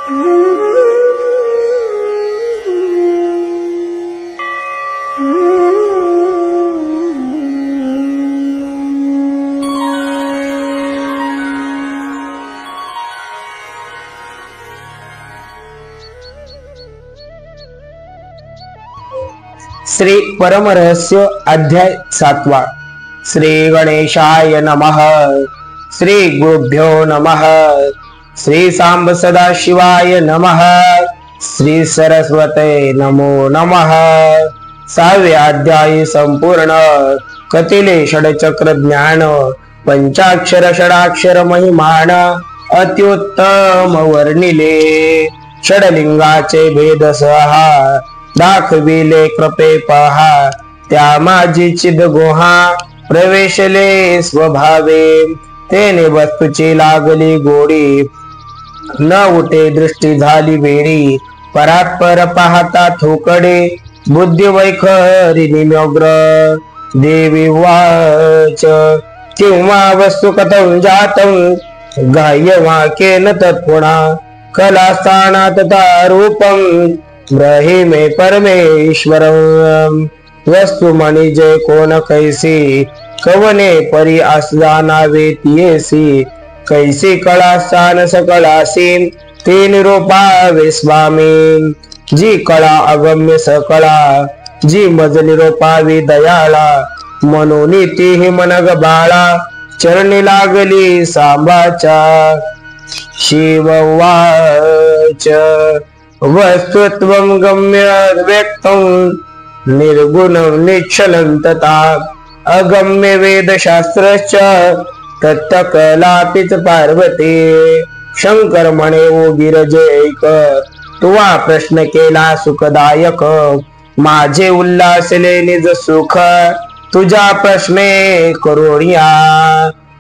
श्री परमरहस्य अध्याय 7। श्री गणेशाय नमः। श्री गुरुभ्यो नमः। श्री सांब सदाशिवाय नमः। श्री सरस्वते नमो नमः। 6वे अध्याय संपूर्ण। कथिले षडचक्र ज्ञान पंचाक्षर षडाक्षर महिमान अत्युत्तम वर्णिले षडलिंगाचे भेद सहा दाखविले कृपे पहा त्या माझी चिद गुहा प्रवेशले स्वभावे तेने वस्तूची लागली गोडी न उठे दृष्टी झाली वेडी परात्पर पाहता थोकडे बुद्धी वैखरी निम्योग्र देवी वाच किंवा वस्तू कथं जातं गाह्य वाक्येन तत्पुणा कला स्थानात रूपं ब्रहिमे परमेश्वरं वस्तु मणिजे कोण कैसी कवने परी आसनावे तियेसी कैसी कळा स्थान सकळासी ते निरोपावे स्वामी जी कळा अगम्य सकळा जी मज निरोपावी दयाळा मनोनी ती मनग बाळा चरणी लागली सांबाचा शिववाच वस्तुत्वं गम्य व्यक्तं निर्गुणं निश्चलं तथा अगम्य वेदशास्त्रश्च तत्तकलापित पार्वती शंकर म्हणे ओ गिरजैक तुवा प्रश्न केला सुखदायक माझे उल्हासले निज सुख तुझा प्रश्ने करोनिया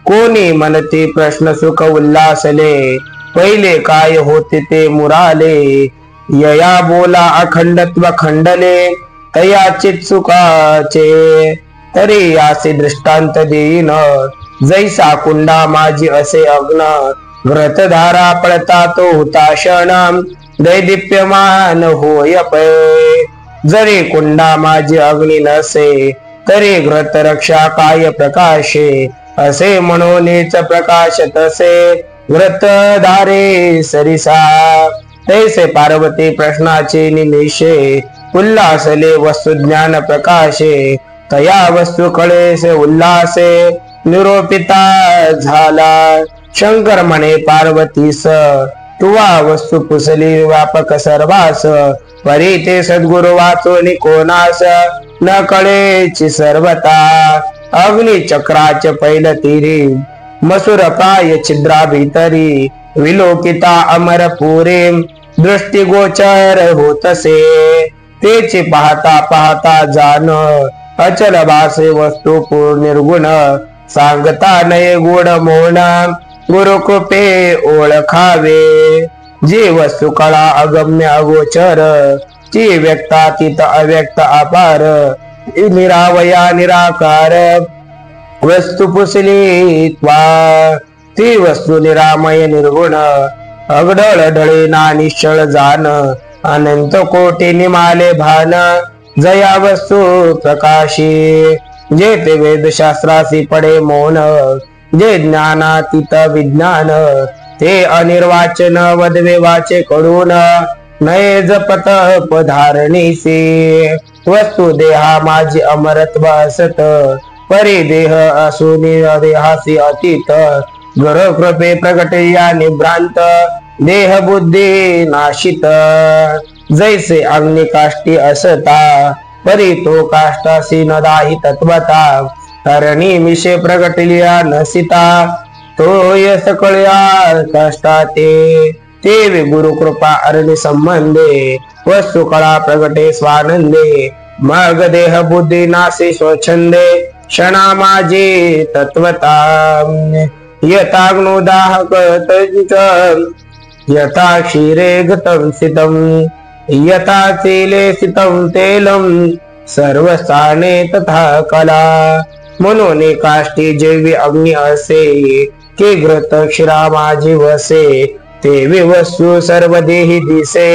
कोणी म्हणते प्रश्न सुख उल्हासले पहिले काय होते ते मुराले यया बोला अखंडत्व खंडले तया चित सुखाचे तरी याचे दृष्टांत देईन जैसा कुंडा माझी असे अग्न व्रतधारा पडता तो हुताशण दैदिप्यमान होय पै जरी कुंडा माझी अग्नी नसे तरी घृत रक्षा काय प्रकाशे असे म्हणूनच प्रकाश तसे व्रतधारे सरिसा तैसे पार्वती प्रश्नाचे निमेषे उल्हासले वस्तु ज्ञान प्रकाशे तया वस्तू कळेसे उल्हासे निरोपिता झाला शंकर म्हणे पार्वतीस तुवा वस्तू पुसली व्यापक सर्वास परी ते सद्गुरु वाचोनी कोणास न कळेची सर्वता अग्नि चक्राचे पैल तिरी मसुर प्राय छिद्रा भीतरी विलोकिता अमर पुरे दृष्टी गोचर होतसे तेची पाहता पाहता जाण अचल भासे वस्तू पूर्ण निर्गुण सांगता नये गुण मौन गुरु कृपे ओळखावे जी वस्तू कळा अगम्य अगोचर ती व्यक्तातीत अव्यक्त अपार निरावया निराकार वस्तू पुसली त्वा ती वस्तू निरामय निर्गुण अगडळ ढळे ना निश्चळ जाण अनंत कोटी निमाले भान जया वस्तू प्रकाशी जे ते वेदशास्त्रासी पडे मौन जे ज्ञानातीत विज्ञान ते अनिर्वाचन वदवे वाचे कडून नये जपत पधारणीसी वस्तू देहा माझी अमरत्व असत परी देह असुनी देहासी अतीत गुरु कृपे प्रगटे या निभ्रांत देह बुद्धी नाशित जैसे अग्नि काष्टी असता परी तो काष्टासी नदाही तत्वता करणी मिशे प्रगटलिया नसिता तो यस कळया काष्टा ते गुरु कृपा अरणी संबंधे वस्तू कळा प्रगटे स्वानंदे मग देह बुद्धी नासी स्वच्छंदे क्षणा माझी तत्वता यथाग्नो दाहक यथा क्षीरे घृतं सितं यथा तेले सितं तेलं सर्वस्थाने तथा कला म्हणून काष्टी जेवी अग्नी असे की घृत क्षीरा माझी वसे ते वस्तू सर्व देही दिसे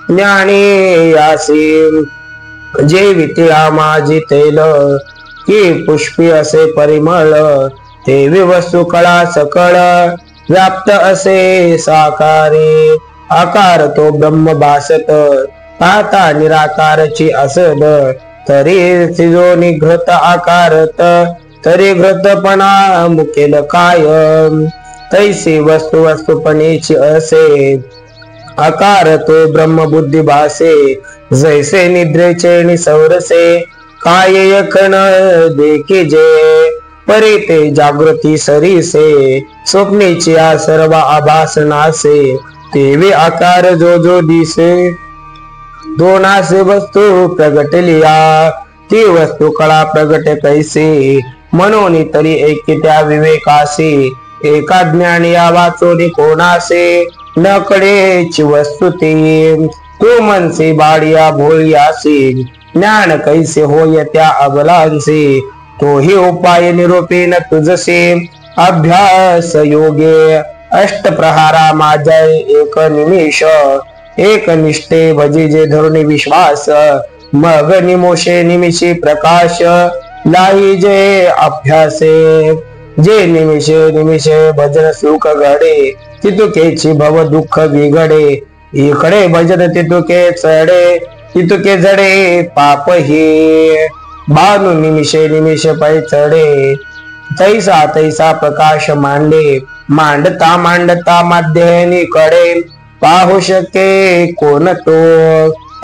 ज्ञानी यासी जे वितळा माझी तेल की पुष्पी असे परिमळ ते वस्तू कळा सकळ व्याप्त असे साकारे आकार तो ब्रह्म भासत पाहता निराकारची असद तरी जो निघृत आकारत तरी घृतपणा मुकेल काय तैसी वस्तू वस्तुपणेची असे आकार तो ब्रह्म बुद्धी भासे जैसे निद्रेचे निसवरसे काय यखन देखी जे परी ते जागृती सरीसे स्वप्नेची आ सर्व आभास नासे तेवे आकार जो जो दिसे दोनासे वस्तू प्रगटलिया ती वस्तू कळा प्रगट कैसे मनोनी तरी एकी त्या विवेकासे एका ज्ञानी या वाचोनी कोणासे न कळेची वस्तू ती तू मनसे बाडिया भोळियासी ज्ञान कैसे होय त्या अबलांसे तोही उपाय निरोपेन तुझसे अभ्यास योगे अष्टप्रहारा माझा एक निमिष एक निष्ठे भजी जे धरुणी विश्वास मग निमोशे निमिषे प्रकाश लाई जे अभ्यासे जे निमिषे निमिषे भजन सुख घडे तितुकेची भव दुःख बिघडे इकडे भजन तितुके चढे तितुके जडे पाप हे बानु निमिषे निमिषे पै चढे तैसा तैसा प्रकाश मांडे मांडता मांडता माध्यनी कडे पाहू शके कोण तो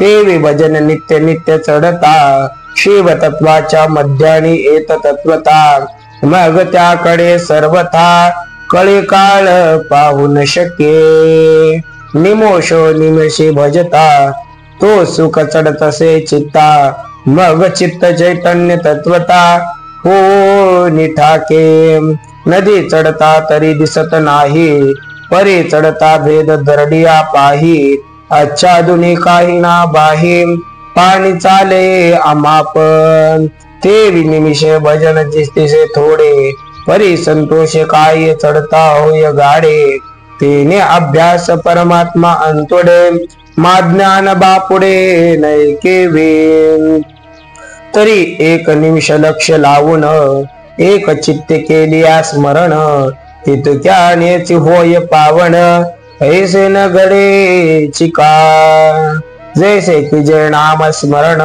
ते भजन नित्य नित्य चढता शिव तत्वाच्या मध्यानी येत तत्वता मग त्याकडे सर्वथा कळी काळ पाहू न शके निमोशो निमिषे भजता तो सुख चढतसे चित्ता मग चित्त चैतन्य तत्वता हो निठाके नदी चढता तरी दिसत नाही परी चढता भेद दरडिया पाही आच्छादुनी काही ना बाही पाणी चाले अमापन ते निमिषे भजन दिसते थोडे परी संतोष काय चढता होय गाडे तेने अभ्यास परमात्मा अंतोडे मा ज्ञान बापुडे नैके वेन तरी एक निमिष लक्ष लावून एक चित्त केलिया स्मरण तितक्यानेची होय पावन ऐसे न घडे चिका जैसे की जय नाम स्मरण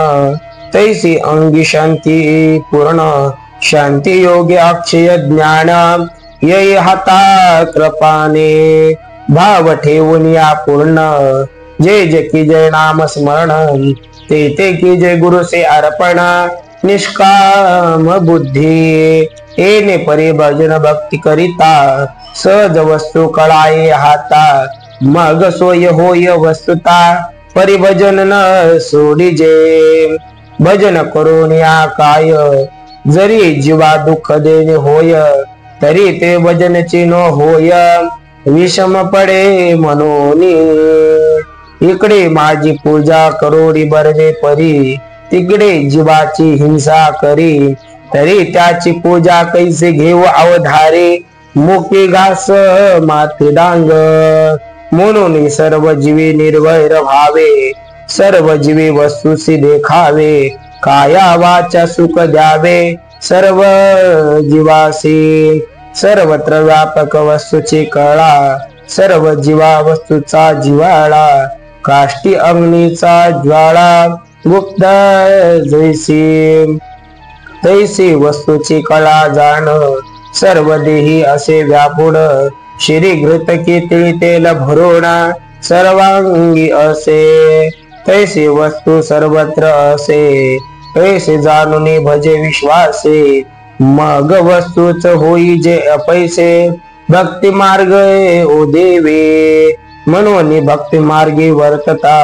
तैसी अंगी शांती पूर्ण शांती योगी अक्षय ज्ञान ये हाता कृपाने भाव ठेवून या पूर्ण जय जय की जय नाम स्मरण ते की जय गुरु से अर्पण निष्काम बुद्धी एने परिभजन भक्ती करिता सहज वस्तू कळाये हाता मग सोय होय वस्तुता परिभजन न सोडीजे भजन करून या काय जरी जीवा दुःख देणे होय तरी ते भजन चिन्ह होय विषम पडे म्हणून इकडे माझी पूजा करोडी बरणे परी तिकडे जीवाची हिंसा करी तरी त्याची पूजा कैसे घेऊ अवधारे मुकी घास माथे डांग म्हणून सर्व जीवी निर्वैर व्हावे सर्व जीवी वस्तूसी देखावे काया वाचा सुख द्यावे सर्व जीवासी सर्वत्र व्यापक वस्तूची कळा सर्व जीवा वस्तूचा जिवाळा काष्टी अग्नीचा ज्वाळा गुप्त जैसी तैसी वस्तूची कळा जाण सर्व देही असे व्यापुड श्री घृत की तिळी तेल भरोणा सर्वांगी असे तैसी वस्तू सर्वत्र असे तैसे जाणून भजे विश्वासे मग वस्तूच होई जे अपैसे भक्ती मार्ग ओ देवे म्हणून भक्ती मार्गी वर्तता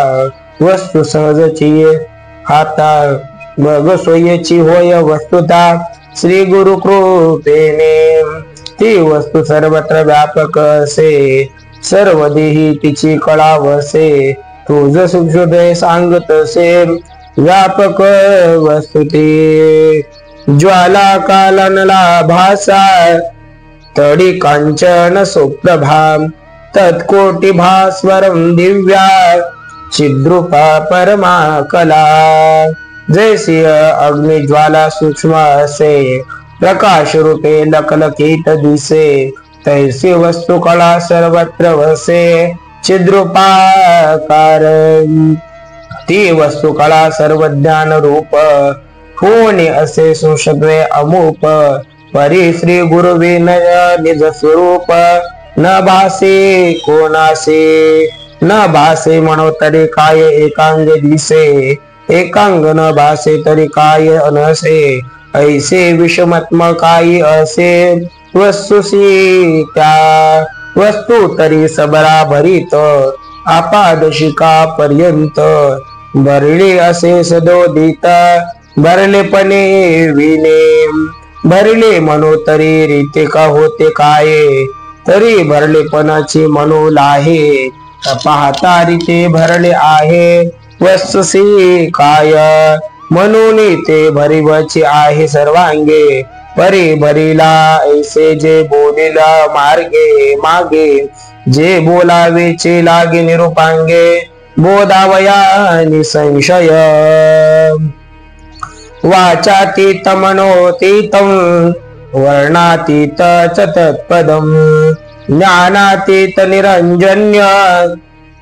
वस्तू सहजची हाता मग सोयीची होय वस्तुता श्री गुरु कृपेने ती वस्तू सर्वत्र व्यापक असे सर्व देही तिची कळा वसे तुझ सुशोभे सांगत असे व्यापक वस्तू ती ज्वाला कालनला भासा तडी कांचन सुप्रभा तत्कोटी भास्वरम दिव्या चिद्रूपा परमा कला। जैसी अग्निज्वाला सूक्ष्म असे प्रकाश रूपे लखलखित दिसे, तैसी वस्तू कला सर्वत्र वसे छिद्रूपाकार। ती वस्तू कला सर्व ज्ञान रूप, होणे असे सुशब्दे अमूप। परी श्री गुरु विनय निज स्वरूप, न भासे कोणासे न भासे म्हणो तरी काय एकांग दिसे, एकांग न भासे तरी काय अनसे। ऐसे विषमात्म काही असे वस्तुसी त्या वस्तू तरी सबरा भरीत, आपादशिका पर्यंत भरले असे सदोदित। भरलेपणे विने भरले म्हणो तरी रीते का होते काय, तरी भरलेपणाची म्हणू लाहे पाहता रीते भरले आहे। वस्तुसी काय म्हणून ते भरीवची आहे सर्वांगे, परी भरीला ऐसे जे बोलिला मार्गे मागे। जे बोलावेचे लागे निरूपांगे, बोधावया निसंशय। वाचातीत मनोतीतं वर्णातीत च तत्पदं, ज्ञानातीत निरंजन्य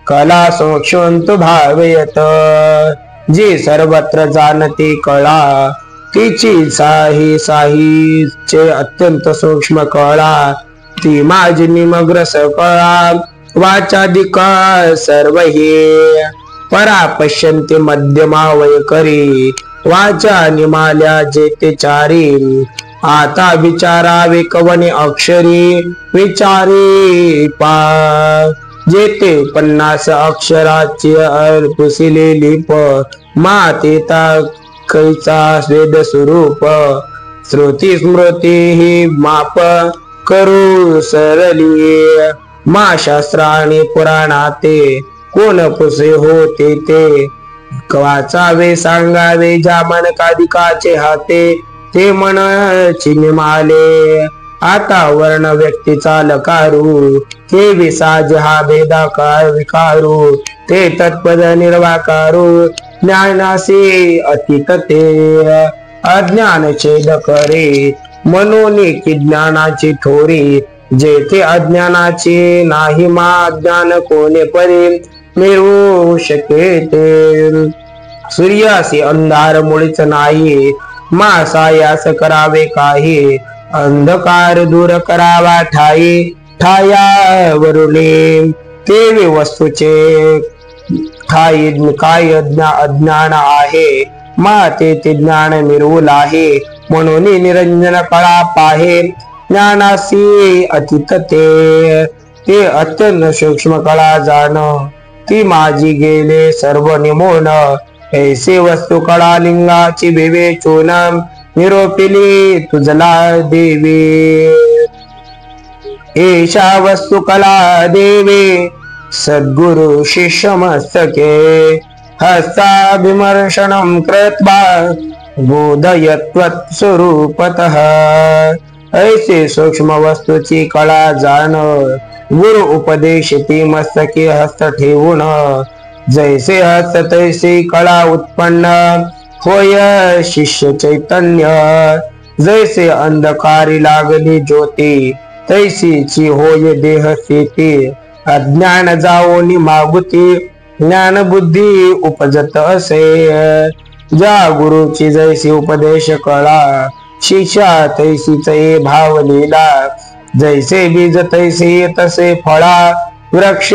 कला सूक्ष्मंतु भावयत। जी सर्वत्र जाणती कळा, तिची साही साहीचे अत्यंत सूक्ष्म कळा। ती माझी निमग्र सकळा, वाचादिका सर्व हे परा पश्यन्ते मध्यमावय करी। वाचा निमाल्या जेते चारी, आता विचारावे कवने अक्षरी विचारी पा। जेते 50 अक्षराची पुसिले लिप, मातेता कैचा वेद स्वरूप। श्रुती स्मृती ही माप करू सरली, मा शास्त्राने पुराणाते कोण पुसे होते ते। वाचावे सांगावे ज्या मनकादिकाचे हाते, ते मन चिन्माले आता वर्ण व्यक्तीचा लकारू। ते विसाज हा भेदाकार विकारू, ते तत्पद निर्वाकारू। ज्ञानासी अतीत ते अज्ञान छेद करे, म्हणून की ज्ञानाची थोरी। जेथे अज्ञानाची नाही मा ज्ञान कोणे परी मिळवू शके ते। सूर्यासी अंधार मुळीच नाही, मा सायास करावे काही। अंधकार दूर करावा ठाई, ठायावरुने ते वस्तूचे ठाई काय अज्ञान आहे। मा ते ज्ञान मिरवूल आहे, म्हणून निरंजन कळा पाहे। ज्ञानासी अतीत ते अत्यंत सूक्ष्म कळा जाण, ती माझी गेले सर्व निमोन। ऐसे वस्तू कळा लिंगाची विवेचून, निरोपिली तुझला देवी। एषा वस्तू कला देवे सद्गुरु शिष्य मस्तके, हस्ताभिमर्शनं कृत्वा बोधयत्वत् स्वरूपतः। ऐसे सूक्ष्म वस्तूची कळा जाण, गुरु उपदेशिती मस्तकी हस्त ठेवून। जैसे हस्त तैसी कळा उत्पन्न होय शिष्य चैतन्य। जैसे अंधकारी लागली ज्योती, तैसीची होय देह स्थिती। अज्ञान जाओनी मागुती, ज्ञान बुद्धी उपजत असे। ज्या गुरुची जैसी उपदेश कळा, शिष्या तैसीच भाव लीला। जैसे बीज तैसे तसे फळा, वृक्ष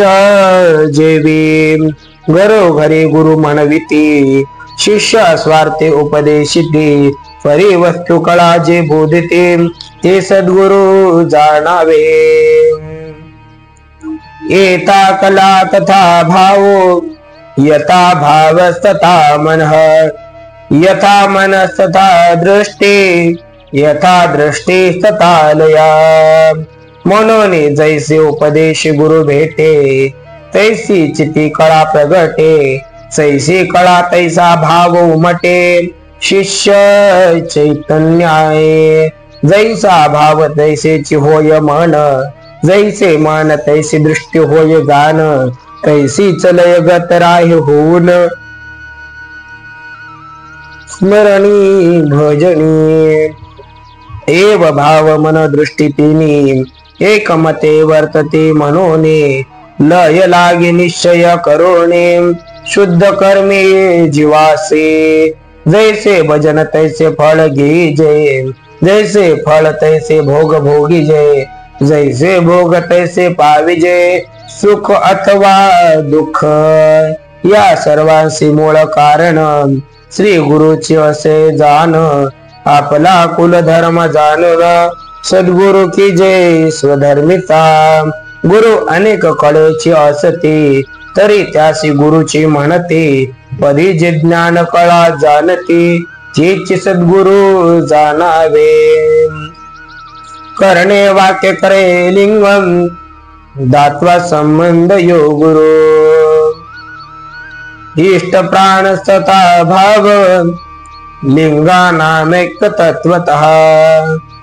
जेवी। घरोघरी गुरु म्हणविती, शिष्य स्वार्थे उपदेशिती। परी वस्तू कळा जे बोधिते, ते सद्गुरु जाणावे। एता कला तथा भावो, यथा भावस्तथा मनः। यथा मनस्तथा दृष्टी, यथा दृष्टीस्तथा लया। म्हणून जैसे उपदेश गुरु भेटे, तैसी चिती कळा प्रगटे। जैसी कळा तैसा भाव उमटे, शिष्य चैतन्य आहे। जैसा भाव तैसेची होय मन, जैसे मान तैसी दृष्टी होय गान, तैसी चलय गत राय होऊन स्मरणी भजनी। एव भाव मन दृष्टी तिनी, एकमते वर्तते मनोने, लय लागे निश्चय करोने, शुद्ध कर्मे जीवासे। जैसे भजन तैसे फळ घेजे, जैसे फळ तैसे भोग भोगीजे, जैसे भोग तैसे पाविजे, सुख अथवा दुःख। या सर्वांसी मूळ कारण, श्री गुरुची असे जाण, आपला कुल धर्म जाणून, सद्गुरु की जय स्वधर्मिता। गुरु अनेक कळेची असते, तरी त्यासी गुरुची म्हणते, परी जे ज्ञान कळा जाणते, तेची सद्गुरु जाणावे। करणे वाक्य करे लिंगम, दात्वा संबंध यो गुरु। इष्ट प्राण सता भाव, लिंगानामेक तत्वतः।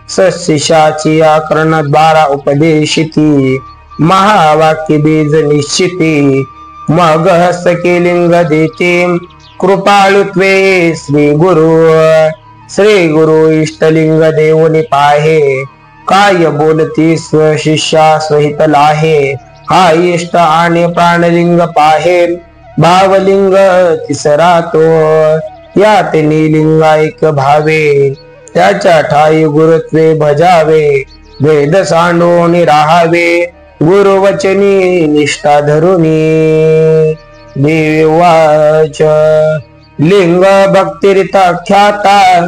सशिष्याची आकरण द्वारा उपदेशिती, महावाक्य बीज निश्चिती। मग हस्तके लिंग देते, कृपाळुत्वे श्री गुरु। श्री गुरु इष्टलिंग देऊनी पाहे, काय बोलती स्वशिष्या सहित लाहे। हा इष्ट आणि प्राणलिंग पाहे, भावलिंग तिसरा तो। या तिन्ही लिंग एक भावे, त्याच्या ठाई गुरुत्वे भजावे। वेद सांडून राहावे, गुरुवचनी निष्ठा धरुनी। देवाच लिंग भक्तिरिता ख्याता,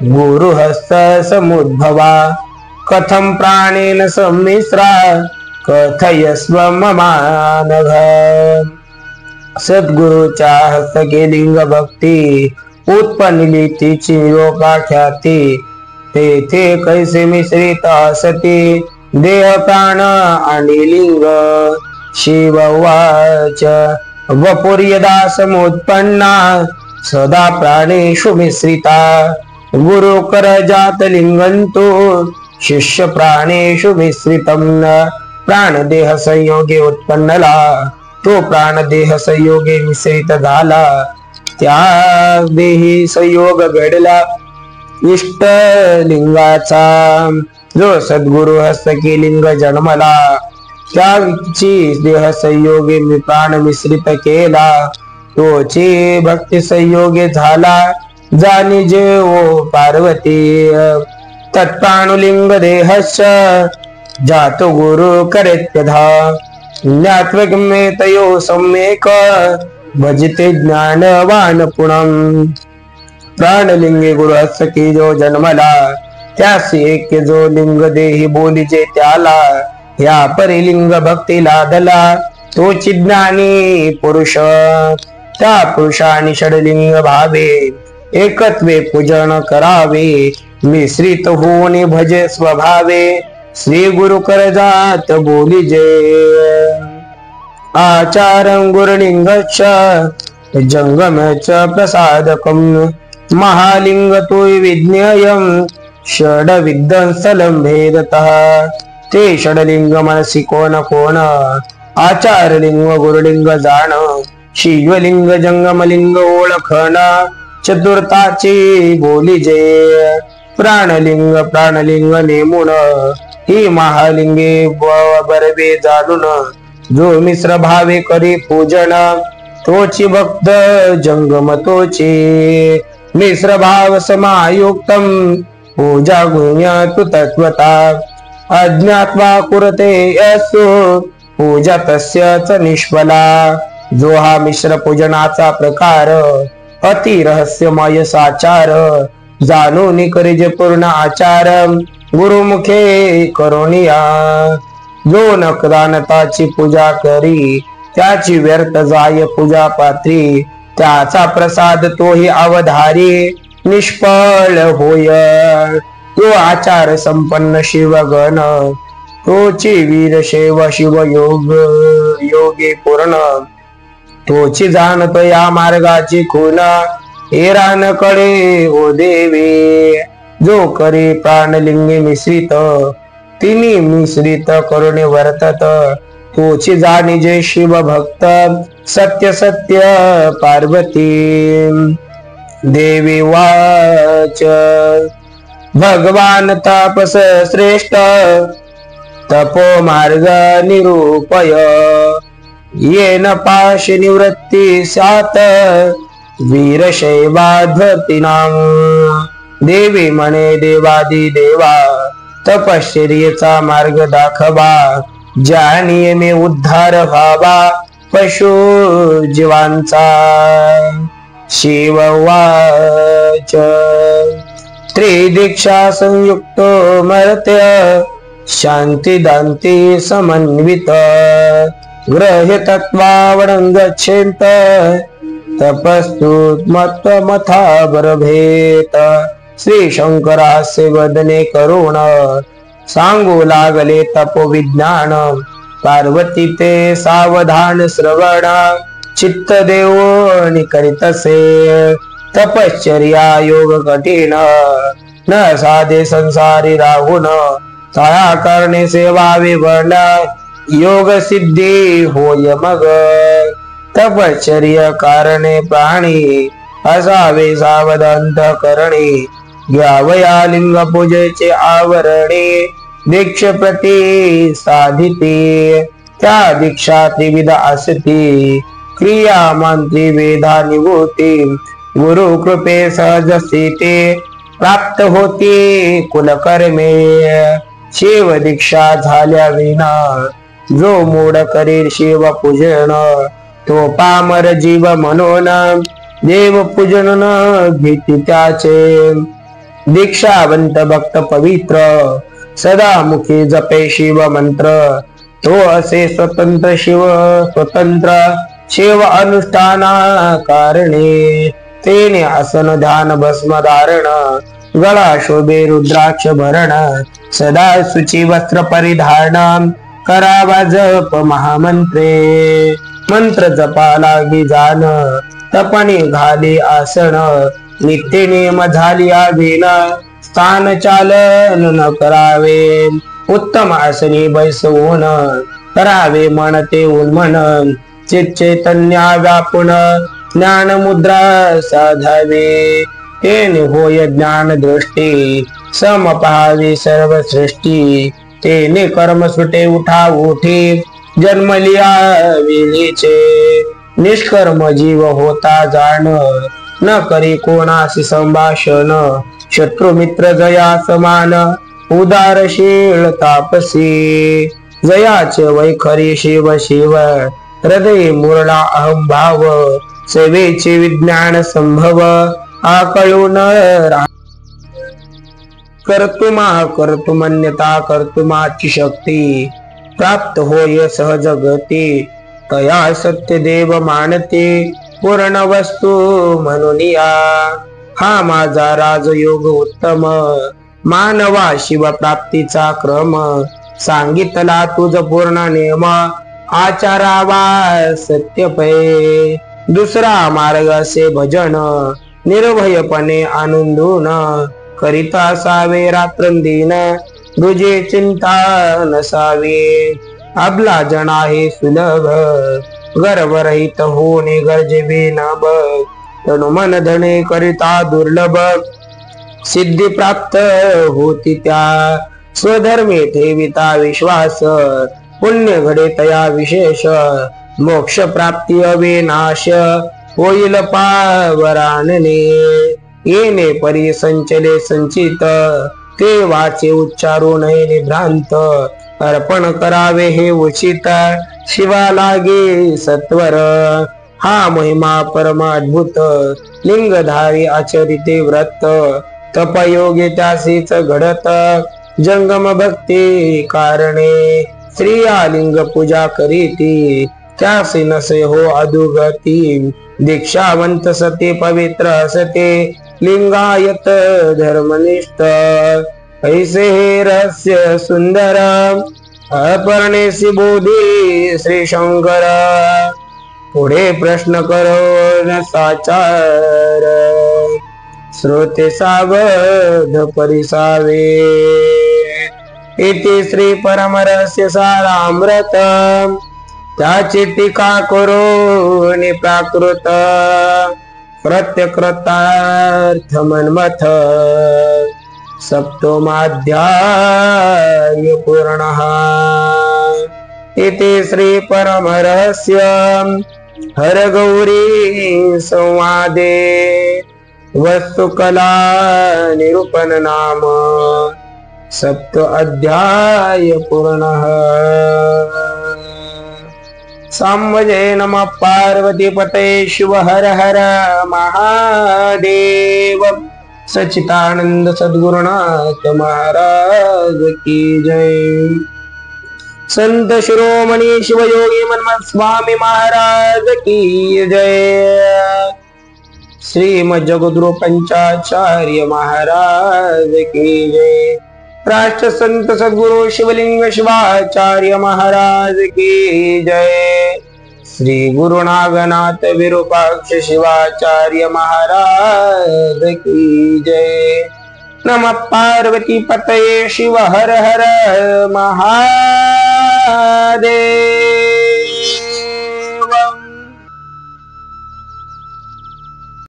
गुरुहस्त समुद्भवा। कथम प्राणेन सम्मिश्रा, कथयस्व ममानघ। सद्गुरुच्या हस्तके लिंग भक्ती, उत्पन्नली तिची लोकाख्याती। तेथे कैसे मिश्रित असती, देह प्राण आणि लिंग। शिववाच वपुर्यदा समुत्पन्ना, सदा प्राणेषु मिश्रिता। गुरु कर जात लिंगंतो, शिष्य प्राणेषु मिश्रितम। प्राणदेह संयोगे उत्पन्नला, तो प्राणदेह संयोगे मिश्रित झाला। त्या देही संयोग घडला इष्ट लिंगाचा। जो सद्गुरु हस्तकी लिंग जन्मला, त्याची देह संयोगे मी प्राण मिश्रित केला। तोची भक्ती संयोगे झाला, जाणी जेवो पार्वती। तत्प्राणुलिंग देहस्य, जातो गुरु करेत्यधा। ज्ञात्वगम्येतयो सम्यक, भजते ज्ञानवान पुणं। प्राणलिंगे गुरु हस्तकी जो जन्मला, त्यासी एक जो लिंग देही बोलिजे त्याला। या परिलिंग भक्ती लादला, तोची ज्ञानी पुरुष। त्या पुरुषाने षडलिंग भावे, एकत्वे पूजन करावे। मिश्रित होऊन भजे स्वभावे, श्री गुरु कर जात बोलिजे। आचारं गुरुलिंगच्च, जंगमच प्रसादकं। महालिंग तो विज्ञेयं, षडविध्वंसलं भेदतः। ते षडलिंग मनसी कोण कोण, आचारलिंग गुरुलिंग जाण। शिवलिंग जंगमलिंग ओळखण, चतुर्थाची बोलिजे। प्राणलिंग प्राणलिंग नेमुन, ही महालिंगे बरवे जाणून। जो मिश्र भावे करी पूजन, तोची भक्त जंगम तोची। मिश्र भाव समायुक्तम, पूजा गुण्यतु तत्वता। अज्ञात्वा कुरते असो, पूजा तस्यच निष्फला। जो हा मिश्र पूजनाचा प्रकार, अति रहस्यमय साचार। जाणून करिजे पूर्ण आचार, गुरुमुखे करोनिया। जो नकदानताची पूजा करी, त्याची व्यर्थ जाय पूजा पात्री। त्याचा प्रसाद तोही अवधारी, निष्फळ होय। तो आचार संपन्न शिवगण, तोची वीरशैव शिवयोग योगे पूर्ण। तोची जाणतो या मार्गाची खून, एरान कडे ओ देवी। जो करी प्राणलिंगे मिश्रित, तिनी मिश्रित करुणे वर्तत तोची जाणीजे शिव भक्त सत्य सत्य पार्वती देवी वाच भगवान तापस श्रेष्ठ तपो मार्ग निरूपय येन पाश निवृत्ती सात वीरशैवाध्वतीनां देवी म्हणे देवादी देवा तपश्चर्येचा मार्ग दाखवा ज्या नियमे उद्धार व्हावा पशु जीवांचा शिववाच त्रिदीक्षा संयुक्तो मर्त्य शांती दांती समन्वित ग्रह्य तत्वावनं गच्छेत तपस्तुत्मत्वमथा बरभेत श्री शंकरास्य वदने करुण सांगू लागले तपोविज्ञान पार्वती ते सावधान श्रवण चित्त देवोनी करीतसे तपश्चर्या योग कठीण न साधे संसारी राहून तया करणे सेवा विवर्ण योग सिद्धी होय मग तपश्चर्य कारणे प्राणी असावे सावधांत करणे घ्यावया लिंग पूजेचे आवरणे दीक्ष प्रति साधिते त्या दीक्षा त्रिविध असती क्रिया मंत्री वेदा निभूती गुरु कृपे सहज स्थिते प्राप्त होती कुलकर्मे शिव दीक्षा झाल्या विना जो मूढ करील शिव पूजन तो पामर जीव म्हणून देव पूजन न घेती त्याचे दीक्षावंत भक्त पवित्र सदा मुखी जपे शिव मंत्र तो असे स्वतंत्र शिव अनुष्ठाना कारणे तेने आसन ध्यान भस्म धारण गळा शोभे रुद्राक्ष भरण सदा सुची वस्त्र परिधारण करावा जप महामंत्रे मंत्र जपा लागी जाण तपणी घाली आसन नित्य नियम झाली आधीन स्थान चालन न करावे उत्तम आसनी बैसवून करावे मन ते उन्मन चित चैतन्या व्यापून ज्ञान मुद्रा साधावे तेने होय ज्ञान दृष्टी सम पाहावी सर्व सृष्टी तेने कर्म सुटे उठा उठी जन्म लिया वेळीचे निष्कर्म जीव होता जाण न करी कोणाशी संभाषण शत्रु मित्र जया समान उदारशील तापसी जयाचे वैखरी शिव शिव हृदय मुरला अहम भाव सेवेचे विज्ञान संभव आकळून कर्तुमान्यता कर्तुमाची शक्ती प्राप्त होय सहज गती तया सत्य देव मानते पूर्ण वस्तू म्हणून हा माझा राजयोग उत्तम मानवा शिव प्राप्तीचा क्रम सांगितला तुझ पूर्ण नियम आचारावा सत्य पै दुसरा मार्ग असे भजन निर्भयपणे आनंदून करीत असावे रात्रंदिन तुझे चिंता नसावे आपला जन आहे सुलभ गर्वरहित होणे गरजे न बघ तनु मन धने करिता दुर्लभ सिद्धी प्राप्त होती त्या स्वधर्मे ठेविता विश्वास पुण्य घडे तया विशेष मोक्ष प्राप्ती अविनाश होईल पावरानने येणे परी संचले संचित ते वाचे उच्चारू नये निभ्रांत अर्पण करावे हे उचित शिवा लागे सत्वर हा महिमा परम अद्भुत लिंगधारी आचरिते व्रत तपयोगे त्यासीच घडत जंगम भक्ती कारणे स्त्रिया लिंग पूजा करीती त्यासी नसे हो अधुगती दीक्षावंत सते पवित्र असते लिंगायत धर्मनिष्ठ ऐसे हे रहस्य सुंदर अपरणेसी बोधी श्री शंकर पुढे प्रश्न करो न साचार श्रोते सावध परिसावे इति श्री परमरहस्य सारामृत त्याची टीका करून प्राकृत प्रत्यकृतार्थ मन्मथ सप्तमाध्याय पूर्णः। इति श्री परमरहस्य हरगौरी संवादे वस्तुकला निरूपण नाम सप्त अध्याय पूर्णः। साम्बजय नमः पार्वती पते शिव हर हर महादेव। सच्चिदानंद सद्गुरुनाथ महाराज की जय। संत शिरोमणि शिवयोगी मन्मथ स्वामी महाराज की जय। श्रीमद जगद्गुरु पंचाचार्य महाराज की जय। राष्ट्र संत सद्गुरु शिवलिंग शिवाचार्य महाराज की जय। श्री गुरु नागनाथ विरूपाक्ष शिवाचार्य महाराज की जय। नमः पार्वती पतये शिव हर हर महादेव।